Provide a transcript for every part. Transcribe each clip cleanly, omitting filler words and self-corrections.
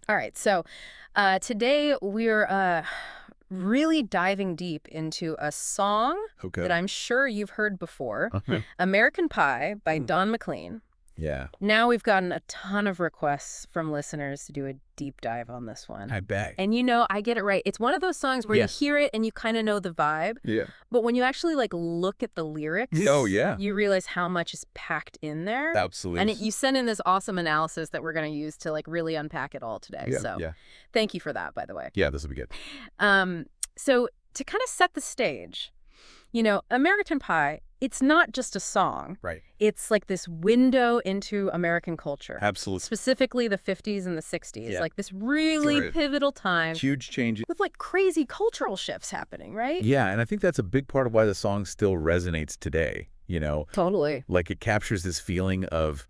All right, so today we're really diving deep into a song that Okay. I'm sure you've heard before, Okay. American Pie by Don McLean. Yeah, Now we've gotten a ton of requests from listeners to do a deep dive on this one. I bet. And I get it right. It's one of those songs where Yes. you hear it and you kind of know the vibe, Yeah. but when you actually look at the lyrics, Oh, yeah. you realize how much is packed in there. Absolutely. And you sent in this awesome analysis that we're going to use to really unpack it all today. Yeah, So yeah. thank you for that, by the way. Yeah, this will be good. So to kind of set the stage, American Pie, it's not just a song. Right. It's like this window into American culture. Absolutely. Specifically the 50s and the 60s. Yeah. Like this really Right. pivotal time Huge changes. with crazy cultural shifts happening, right? Yeah, and I think that's a big part of why the song still resonates today, Totally. Like it captures this feeling of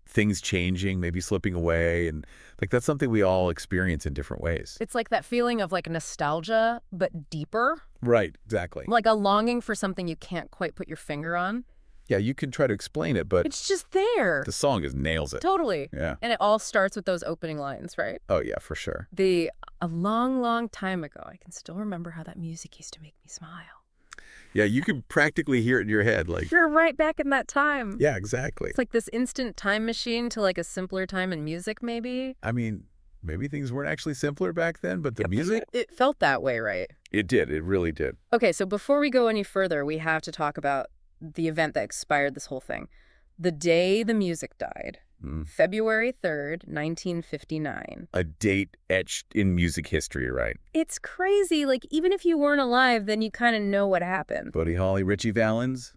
things changing, maybe slipping away, and that's something we all experience in different ways. It's like that feeling of nostalgia, but deeper. Right, exactly. Like a longing for something you can't quite put your finger on. Yeah, you can try to explain it, but It's just there. the song just nails it. Totally. Yeah. And it all starts with those opening lines, right? Oh, yeah, for sure. A long, long time ago, I can still remember how that music used to make me smile. Yeah, you can practically hear it in your head. You're right back in that time. Yeah, exactly. It's like this instant time machine to a simpler time in music, maybe. I mean, maybe things weren't actually simpler back then, but the music, It felt that way, right? it did. It really did. Okay, so before we go any further, we have to talk about the event that expired this whole thing. The day the music died, February 3rd, 1959. A date etched in music history, right? It's crazy. Even if you weren't alive, then you kind of know what happened. Buddy Holly, Ritchie Valens,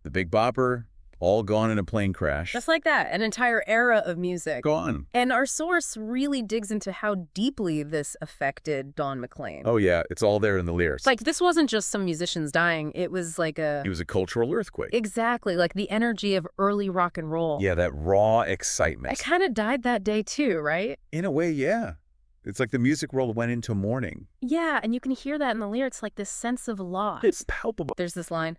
the Big Bopper, all gone in a plane crash. Just like that, an entire era of music. Gone. And our source really digs into how deeply this affected Don McLean. Oh, yeah. It's all there in the lyrics. This wasn't just some musicians dying. It was It was a cultural earthquake. Exactly, the energy of early rock and roll. Yeah, that raw excitement. It kind of died that day too, right? In a way, yeah. It's like the music world went into mourning. Yeah, and you can hear that in the lyrics, this sense of loss. It's palpable. There's this line,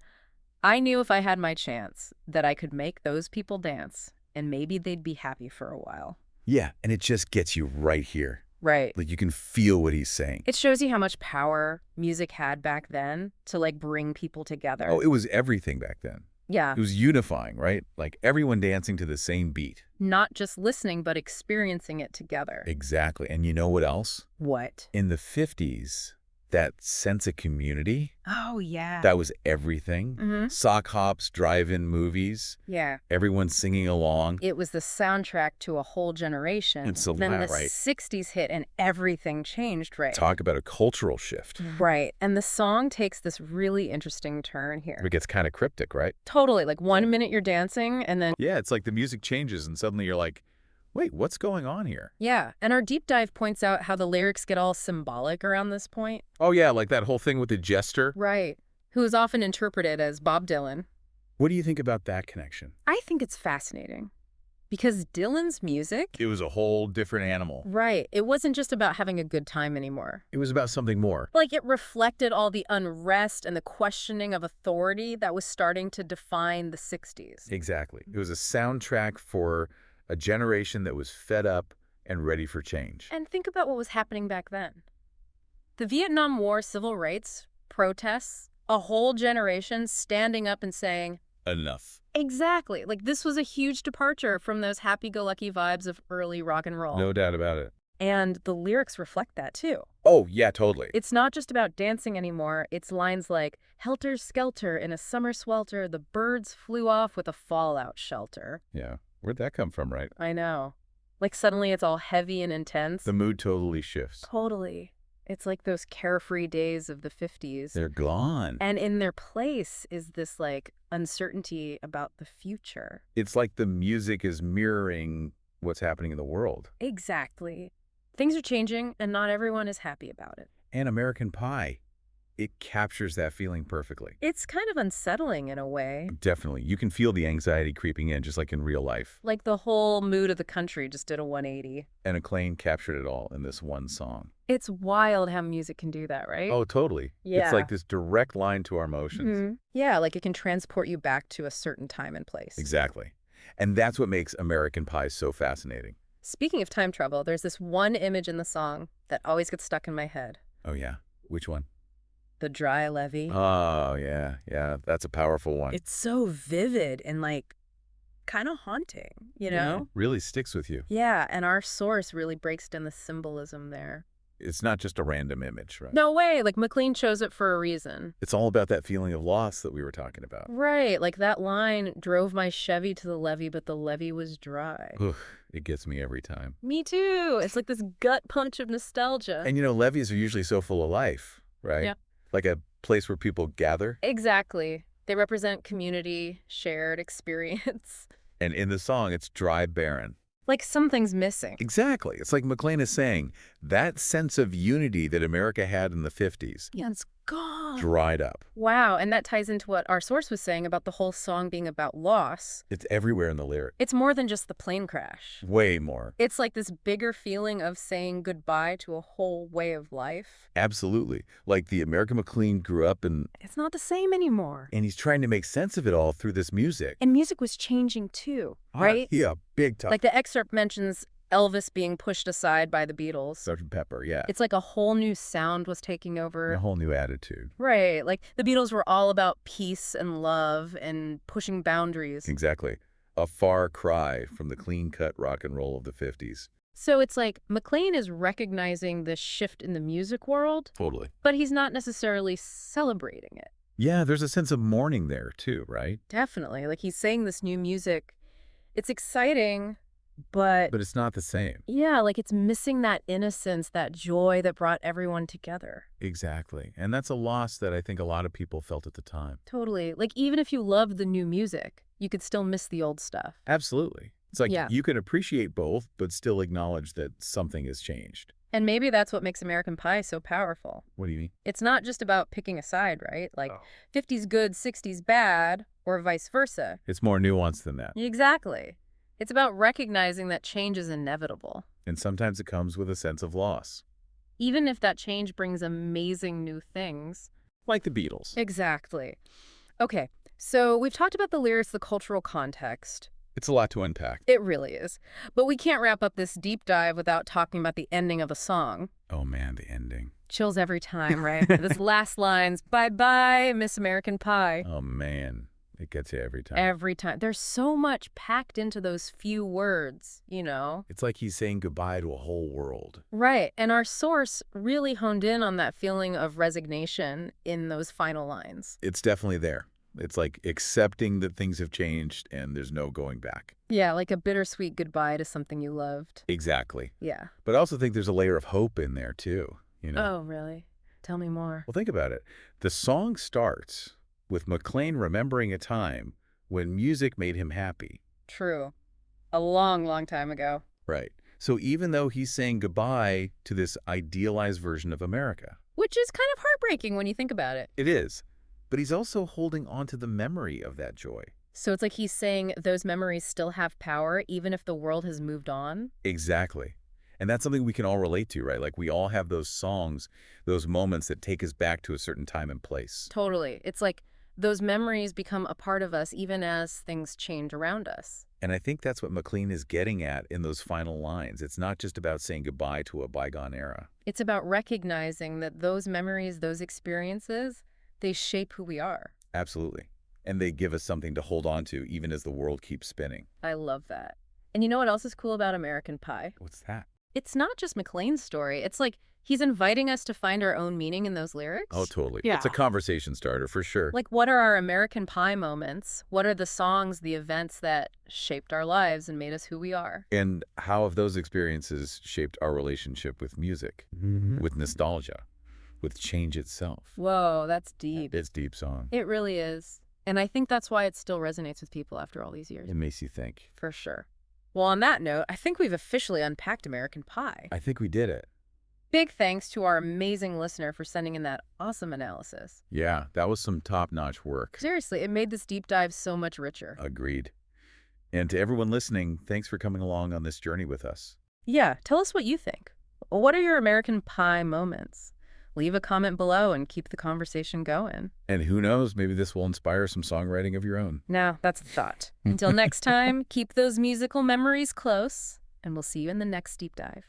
I knew if I had my chance that I could make those people dance, and maybe they'd be happy for a while. Yeah, and it just gets you right here. Right. You can feel what he's saying. It shows you how much power music had back then to bring people together. Oh, it was everything back then. Yeah. It was unifying, right? Everyone dancing to the same beat. Not just listening, but experiencing it together. Exactly. And you know what else? What? In the 50s, that sense of community, Oh, yeah. that was everything. Mm-hmm. Sock hops, drive-in movies, Yeah. everyone singing along. It was the soundtrack to a whole generation. It's a Then lot, the right. 60s hit and everything changed, right? Talk about a cultural shift. Right. And the song takes this really interesting turn here. It gets kind of cryptic, right? Totally. 1 minute you're dancing and then Yeah, it's like the music changes and suddenly you're like, wait, what's going on here? yeah. And our deep dive points out how the lyrics get all symbolic around this point. Oh, yeah, like that whole thing with the jester. Right. Who is often interpreted as Bob Dylan. What do you think about that connection? I think it's fascinating because Dylan's music, It was a whole different animal. right, it wasn't just about having a good time anymore. It was about something more. It reflected all the unrest and the questioning of authority that was starting to define the 60s. Exactly. It was a soundtrack for a generation that was fed up and ready for change. And think about what was happening back then. The Vietnam War civil rights, protests, a whole generation standing up and saying, Enough. exactly, this was a huge departure from those happy-go-lucky vibes of early rock and roll. No doubt about it. And the lyrics reflect that too. Oh, yeah, totally. It's not just about dancing anymore. It's lines like, helter-skelter in a summer swelter, the birds flew off with a fallout shelter. Yeah. Where'd that come from, right? I know. Suddenly it's all heavy and intense. The mood totally shifts. Totally. It's like those carefree days of the 50s. They're gone. And in their place is this uncertainty about the future. It's like the music is mirroring what's happening in the world. Exactly. Things are changing and not everyone is happy about it. And American Pie, it captures that feeling perfectly. It's kind of unsettling in a way. Definitely. You can feel the anxiety creeping in, just like in real life. The whole mood of the country just did a 180. And McLean captured it all in this one song. It's wild how music can do that, right? Oh, totally. Yeah. It's like this direct line to our emotions. Mhm. Yeah, it can transport you back to a certain time and place. Exactly. And that's what makes American Pie so fascinating. Speaking of time travel, there's this one image in the song that always gets stuck in my head. Oh, yeah. Which one? The dry levee. Oh, yeah. Yeah, that's a powerful one. It's so vivid and, like, kind of haunting, you know? Really sticks with you. Yeah, and our source really breaks down the symbolism there. It's not just a random image, right? No way, like McLean chose it for a reason. It's all about that feeling of loss that we were talking about. Right, like that line, drove my Chevy to the levee, but the levee was dry. Ugh, it gets me every time. Me too. It's like this gut punch of nostalgia. And levees are usually so full of life, right? Yeah. Like a place where people gather. Exactly. They represent community, shared experience. And in the song, it's dry, barren. Like something's missing. Exactly. It's like McLean is saying, that sense of unity that America had in the 50s Yeah, it's gone. dried up. Wow, and that ties into what our source was saying about the whole song being about loss. It's everywhere in the lyric. It's more than just the plane crash. Way more. It's like this bigger feeling of saying goodbye to a whole way of life. Absolutely. Like the American McLean grew up and It's not the same anymore. he's trying to make sense of it all through this music. And music was changing too, right? Yeah, big time. Like the excerpt mentions Elvis being pushed aside by the Beatles. Sgt. Pepper, yeah. It's like a whole new sound was taking A over. whole new attitude. Right. Like the Beatles were all about peace and love and pushing boundaries. Exactly. A far cry from the clean-cut rock and roll of the 50s. So it's like McLean is recognizing this shift in the music world, Totally. but he's not necessarily celebrating it. Yeah, there's a sense of mourning there, too, right? Definitely. Like he's saying this new music, it's exciting, but But it's not the same. yeah, like it's missing that innocence, that joy that brought everyone together. Exactly. And that's a loss that I think a lot of people felt at the time. Totally. Like even if you loved the new music, you could still miss the old stuff. Absolutely. It's like Yeah. you can appreciate both, but still acknowledge that something has changed. And maybe that's what makes American Pie so powerful. What do you mean? It's not just about picking a side, right? Like Oh. 50s good, 60s bad, or vice versa. It's more nuanced than that. Exactly. It's about recognizing that change is inevitable, And sometimes it comes with a sense of loss. even if that change brings amazing new things. Like the Beatles. Exactly. Okay, so we've talked about the lyrics, the cultural context. It's a lot to unpack. It really is. But we can't wrap up this deep dive without talking about the ending of the song. Oh, man, the ending. Chills every time, right? This last line's, bye-bye, Miss American Pie. Oh, man. It gets you every time. Every time. There's so much packed into those few words, you know? It's like he's saying goodbye to a whole world. Right. And our source really honed in on that feeling of resignation in those final lines. It's definitely there. It's like accepting that things have changed and there's no going back. Yeah, like a bittersweet goodbye to something you loved. Exactly. Yeah. But I also think there's a layer of hope in there, too. Oh, really? Tell me more. Well, think about it. The song starts with McLean remembering a time when music made him happy. True. A long, long time ago. Right. So even though he's saying goodbye to this idealized version of America. Which is kind of heartbreaking when you think about it. It is. But he's also holding on to the memory of that joy. So it's like he's saying those memories still have power even if the world has moved on? Exactly. And that's something we can all relate to, right? Like we all have those songs, those moments that take us back to a certain time and place. Totally. It's like those memories become a part of us even as things change around us. And I think that's what McLean is getting at in those final lines. It's not just about saying goodbye to a bygone era. It's about recognizing that those memories, those experiences, they shape who we are. Absolutely. And they give us something to hold on to even as the world keeps spinning. I love that. And you know what else is cool about American Pie? What's that? It's not just McLean's story. It's like he's inviting us to find our own meaning in those lyrics. Oh, totally. Yeah. It's a conversation starter for sure. Like, what are our American Pie moments? What are the songs, the events that shaped our lives and made us who we are? And how have those experiences shaped our relationship with music, with nostalgia, with change itself? Whoa, that's deep. It's deep song. It really is. And I think that's why it still resonates with people after all these years. It makes you think. For sure. Well, on that note, I think we've officially unpacked American Pie. I think we did it. Big thanks to our amazing listener for sending in that awesome analysis. Yeah, that was some top-notch work. Seriously, it made this deep dive so much richer. Agreed. And to everyone listening, thanks for coming along on this journey with us. Yeah, tell us what you think. What are your American Pie moments? Leave a comment below and keep the conversation going. And who knows, maybe this will inspire some songwriting of your own. Now, that's a thought. Until next time, keep those musical memories close and we'll see you in the next deep dive.